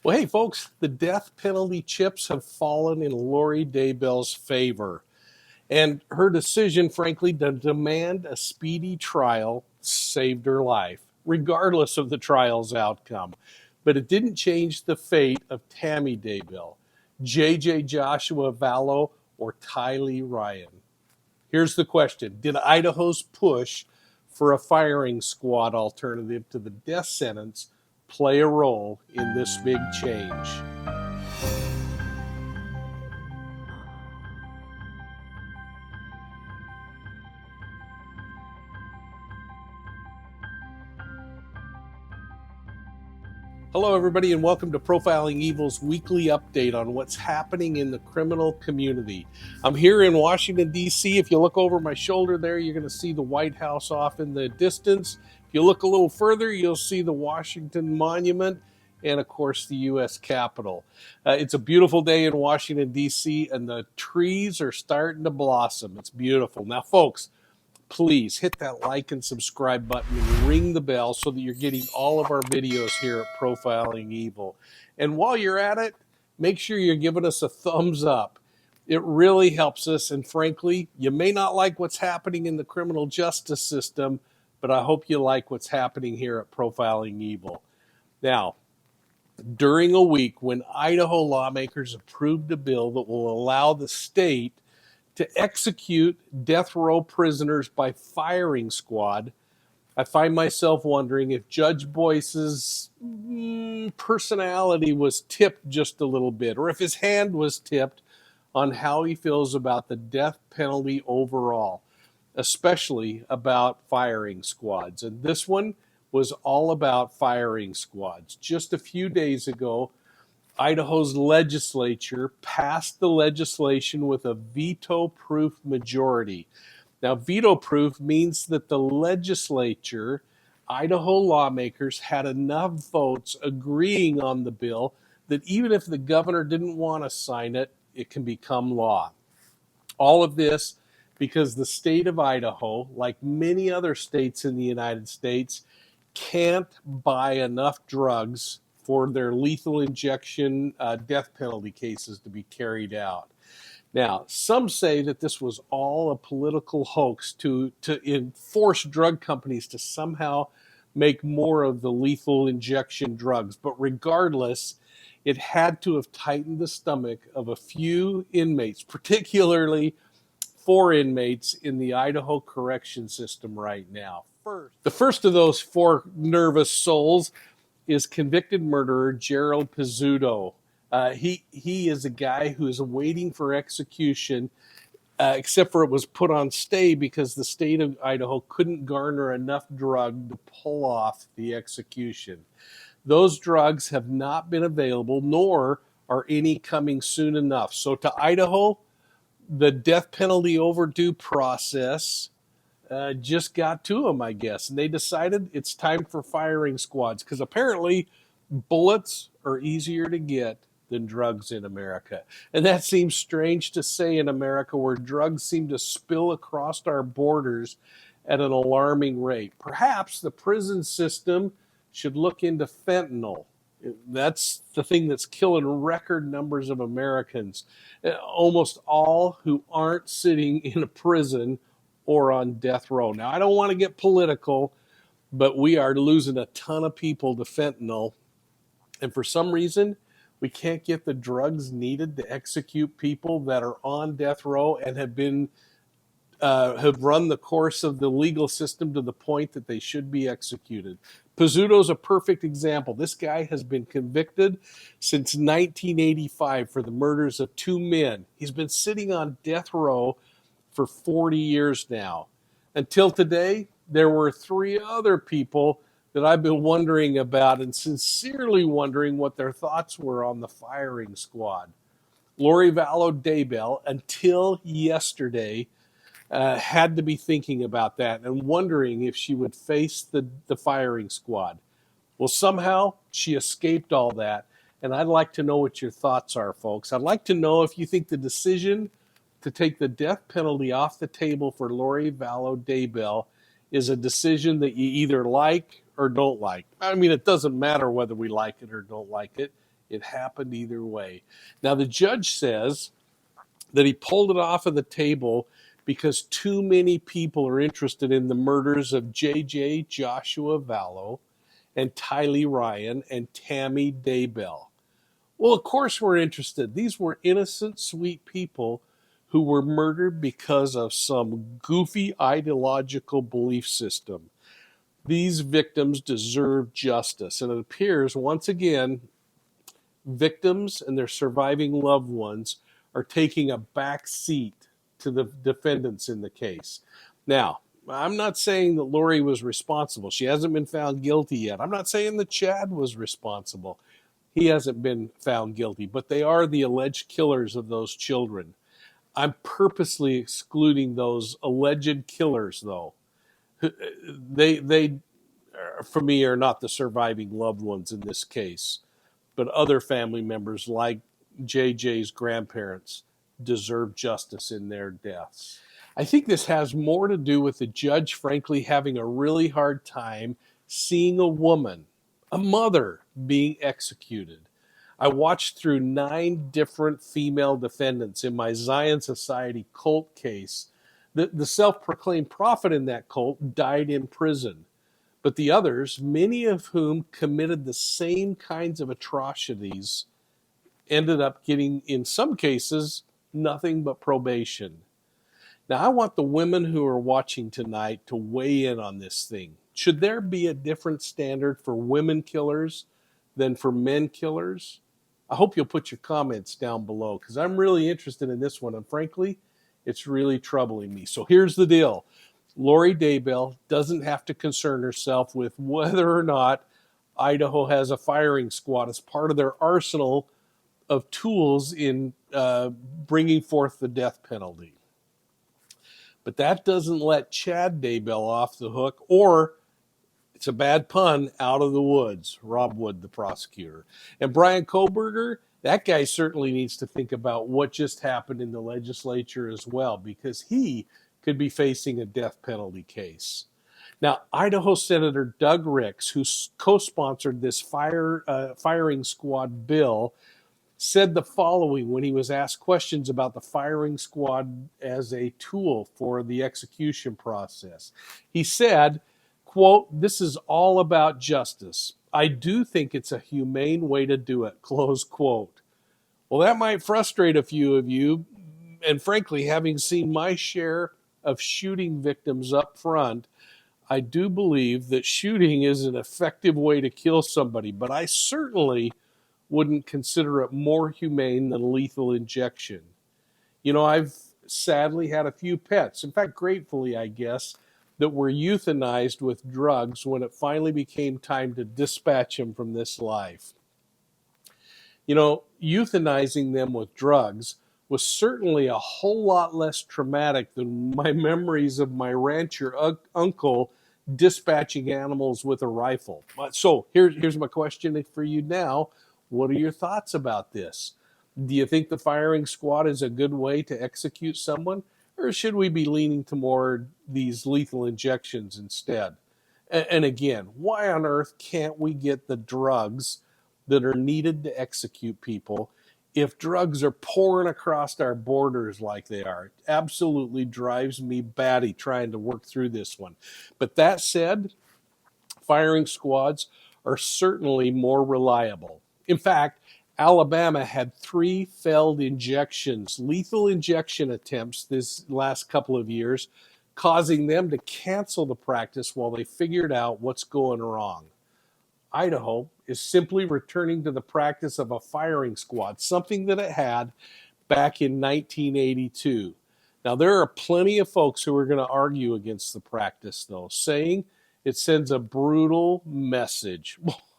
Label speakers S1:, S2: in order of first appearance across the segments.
S1: Well, hey, folks, the death penalty chips have fallen in Lori Daybell's favor. And her decision, frankly, to demand a speedy trial saved her life, regardless of the trial's outcome. But it didn't change the fate of Tammy Daybell, J.J. Joshua Vallow, or Tylee Ryan. Here's the question. Did Idaho's push for a firing squad alternative to the death sentence play a role in this big change? Hello, everybody, and welcome to Profiling Evil's weekly update on what's happening in the criminal community. I'm here in Washington, D.C. If you look over my shoulder there, you're going to see the White House off in the distance. If you look a little further, you'll see the Washington Monument and, of course, the U.S. Capitol. It's a beautiful day in Washington, D.C., and the trees are starting to blossom. It's beautiful. Now, folks, please hit that like and subscribe button and ring the bell so that you're getting all of our videos here at Profiling Evil. And while you're at it, make sure you're giving us a thumbs up. It really helps us. And frankly, you may not like what's happening in the criminal justice system, but I hope you like what's happening here at Profiling Evil. Now, during a week when Idaho lawmakers approved a bill that will allow the state to execute death row prisoners by firing squad, I find myself wondering if Judge Boyce's personality was tipped just a little bit, or if his hand was tipped on how he feels about the death penalty overall, especially about firing squads. And this one was all about firing squads. Just a few days ago, Idaho's legislature passed the legislation with a veto-proof majority. Now, veto-proof means that the legislature, Idaho lawmakers, had enough votes agreeing on the bill that even if the governor didn't want to sign it, it can become law. All of this because the state of Idaho, like many other states in the United States, can't buy enough drugs for their lethal injection death penalty cases to be carried out. Now, some say that this was all a political hoax to force drug companies to somehow make more of the lethal injection drugs. But regardless, it had to have tightened the stomach of a few inmates, particularly 4 inmates in the Idaho correction system right now. The first of those 4 nervous souls is convicted murderer Gerald Pizzuto. He is a guy who is waiting for execution, except for it was put on stay because the state of Idaho couldn't garner enough drug to pull off the execution. Those drugs have not been available, nor are any coming soon enough. So to Idaho, the death penalty overdue process just got to them, I guess. And they decided it's time for firing squads because apparently bullets are easier to get than drugs in America. And that seems strange to say in America where drugs seem to spill across our borders at an alarming rate. Perhaps the prison system should look into fentanyl. That's the thing that's killing record numbers of Americans, almost all who aren't sitting in a prison or on death row. Now, I don't want to get political, but we are losing a ton of people to fentanyl. And for some reason, we can't get the drugs needed to execute people that are on death row and have run the course of the legal system to the point that they should be executed. Pizzuto's a perfect example. This guy has been convicted since 1985 for the murders of 2 men. He's been sitting on death row for 40 years now. Until today, there were 3 other people that I've been wondering about and sincerely wondering what their thoughts were on the firing squad. Lori Daybell, until yesterday, had to be thinking about that and wondering if she would face the firing squad. Well, somehow she escaped all that, and I'd like to know what your thoughts are, folks. I'd like to know if you think the decision to take the death penalty off the table for Lori Daybell is a decision that you either like or don't like. I mean, it doesn't matter whether we like it or don't like it. It happened either way. Now, the judge says that he pulled it off of the table because too many people are interested in the murders of J.J. Joshua Vallow and Tylee Ryan and Tammy Daybell. Well, of course we're interested. These were innocent, sweet people who were murdered because of some goofy ideological belief system. These victims deserve justice, and it appears once again victims and their surviving loved ones are taking a back seat to the defendants in the case. Now, I'm not saying that Lori was responsible. She hasn't been found guilty yet. I'm not saying that Chad was responsible. He hasn't been found guilty, but they are the alleged killers of those children. I'm purposely excluding those alleged killers, though. They, for me, are not the surviving loved ones in this case, but other family members like JJ's grandparents deserve justice in their deaths. I think this has more to do with the judge, frankly, having a really hard time seeing a woman, a mother, being executed. I watched through 9 different female defendants in my Zion Society cult case. The self-proclaimed prophet in that cult died in prison. But the others, many of whom committed the same kinds of atrocities, ended up getting, in some cases, nothing but probation. Now, I want the women who are watching tonight to weigh in on this thing. Should there be a different standard for women killers than for men killers? I hope you'll put your comments down below because I'm really interested in this one. And frankly, it's really troubling me. So here's the deal. Lori Daybell doesn't have to concern herself with whether or not Idaho has a firing squad as part of their arsenal of tools in bringing forth the death penalty. But that doesn't let Chad Daybell off the hook, or, it's a bad pun, out of the woods. Rob Wood, the prosecutor. And Bryan Kohberger, that guy certainly needs to think about what just happened in the legislature as well, because he could be facing a death penalty case. Now, Idaho Senator Doug Ricks, who co-sponsored this firing squad bill, said the following when he was asked questions about the firing squad as a tool for the execution process. He said, quote, "This is all about justice. I do think it's a humane way to do it," close quote. Well, that might frustrate a few of you, and frankly, having seen my share of shooting victims up front, I do believe that shooting is an effective way to kill somebody, but I certainly wouldn't consider it more humane than lethal injection. You know, I've sadly had a few pets, in fact, gratefully, I guess, that were euthanized with drugs when it finally became time to dispatch them from this life. You know, euthanizing them with drugs was certainly a whole lot less traumatic than my memories of my rancher uncle dispatching animals with a rifle. So here's my question for you now. What are your thoughts about this? Do you think the firing squad is a good way to execute someone? Or should we be leaning toward these lethal injections instead? And again, why on earth can't we get the drugs that are needed to execute people if drugs are pouring across our borders like they are? It absolutely drives me batty trying to work through this one. But that said, firing squads are certainly more reliable. In fact, Alabama had 3 failed injections, lethal injection attempts this last couple of years, causing them to cancel the practice while they figured out what's going wrong. Idaho is simply returning to the practice of a firing squad, something that it had back in 1982. Now, there are plenty of folks who are going to argue against the practice, though, saying it sends a brutal message.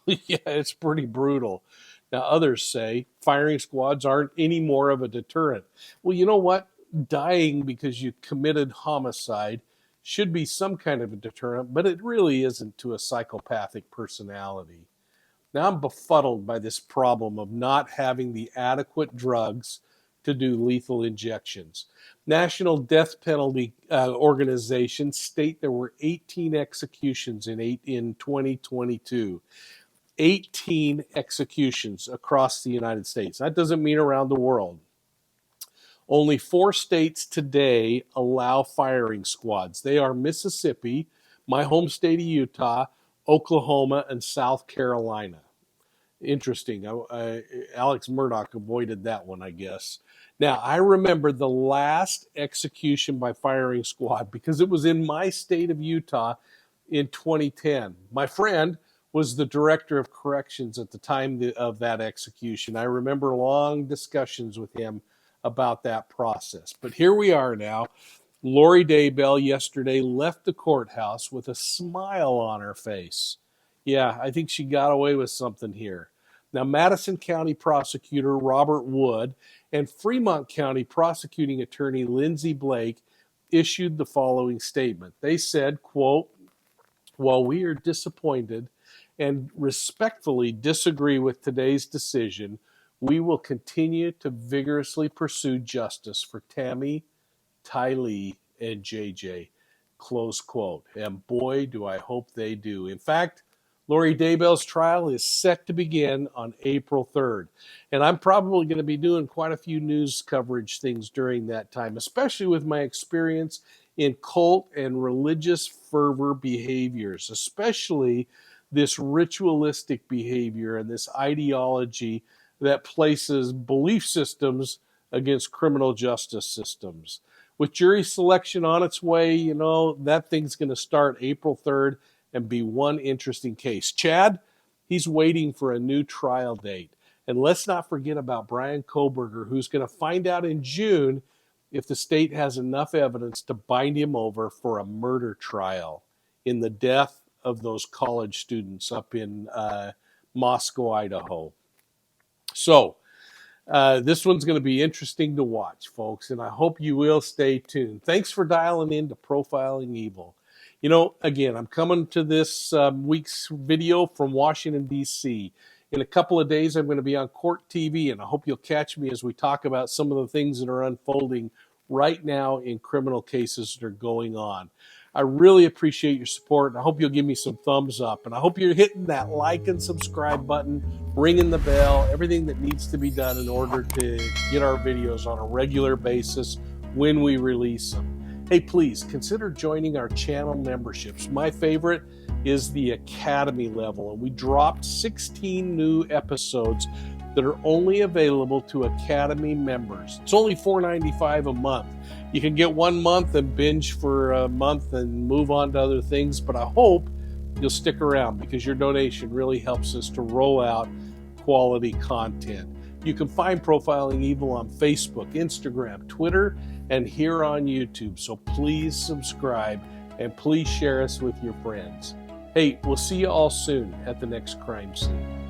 S1: Yeah, it's pretty brutal. Now, others say firing squads aren't any more of a deterrent. Well, you know what? Dying because you committed homicide should be some kind of a deterrent, but it really isn't to a psychopathic personality. Now, I'm befuddled by this problem of not having the adequate drugs to do lethal injections. National Death Penalty organizations state there were 18 executions in 2022. 18 executions across the United States. That doesn't mean around the world. Only 4 states today allow firing squads. They are Mississippi, my home state of Utah, Oklahoma, and South Carolina. Interesting. Alex Murdoch avoided that one, I guess. Now, I remember the last execution by firing squad because it was in my state of Utah in 2010. My friend was the director of corrections at the time of that execution. I remember long discussions with him about that process. But here we are now. Lori Daybell yesterday left the courthouse with a smile on her face. Yeah, I think she got away with something here. Now, Madison County Prosecutor Robert Wood and Fremont County Prosecuting Attorney Lindsay Blake issued the following statement. They said, quote, "While we are disappointed and respectfully disagree with today's decision, we will continue to vigorously pursue justice for Tammy, Tylee, and JJ." Close quote. And boy, do I hope they do. In fact, Lori Daybell's trial is set to begin on April 3rd. And I'm probably going to be doing quite a few news coverage things during that time, especially with my experience in cult and religious fervor behaviors, especially this ritualistic behavior and this ideology that places belief systems against criminal justice systems. With jury selection on its way, you know, that thing's going to start April 3rd and be one interesting case. Chad, he's waiting for a new trial date. And let's not forget about Bryan Kohberger, who's going to find out in June if the state has enough evidence to bind him over for a murder trial in the death of those college students up in Moscow, Idaho. So this one's going to be interesting to watch, folks, and I hope you will stay tuned. Thanks for dialing in to Profiling Evil. You know, again, I'm coming to this week's video from Washington, D.C. In a couple of days, I'm going to be on Court TV, and I hope you'll catch me as we talk about some of the things that are unfolding right now in criminal cases that are going on. I really appreciate your support, and I hope you'll give me some thumbs up. And I hope you're hitting that like and subscribe button, ringing the bell, everything that needs to be done in order to get our videos on a regular basis when we release them. Hey, please consider joining our channel memberships. My favorite is the Academy level, and we dropped 16 new episodes that are only available to Academy members. It's only $4.95 a month. You can get 1 month and binge for a month and move on to other things, but I hope you'll stick around because your donation really helps us to roll out quality content. You can find Profiling Evil on Facebook, Instagram, Twitter, and here on YouTube. So please subscribe and please share us with your friends. Hey, we'll see you all soon at the next crime scene.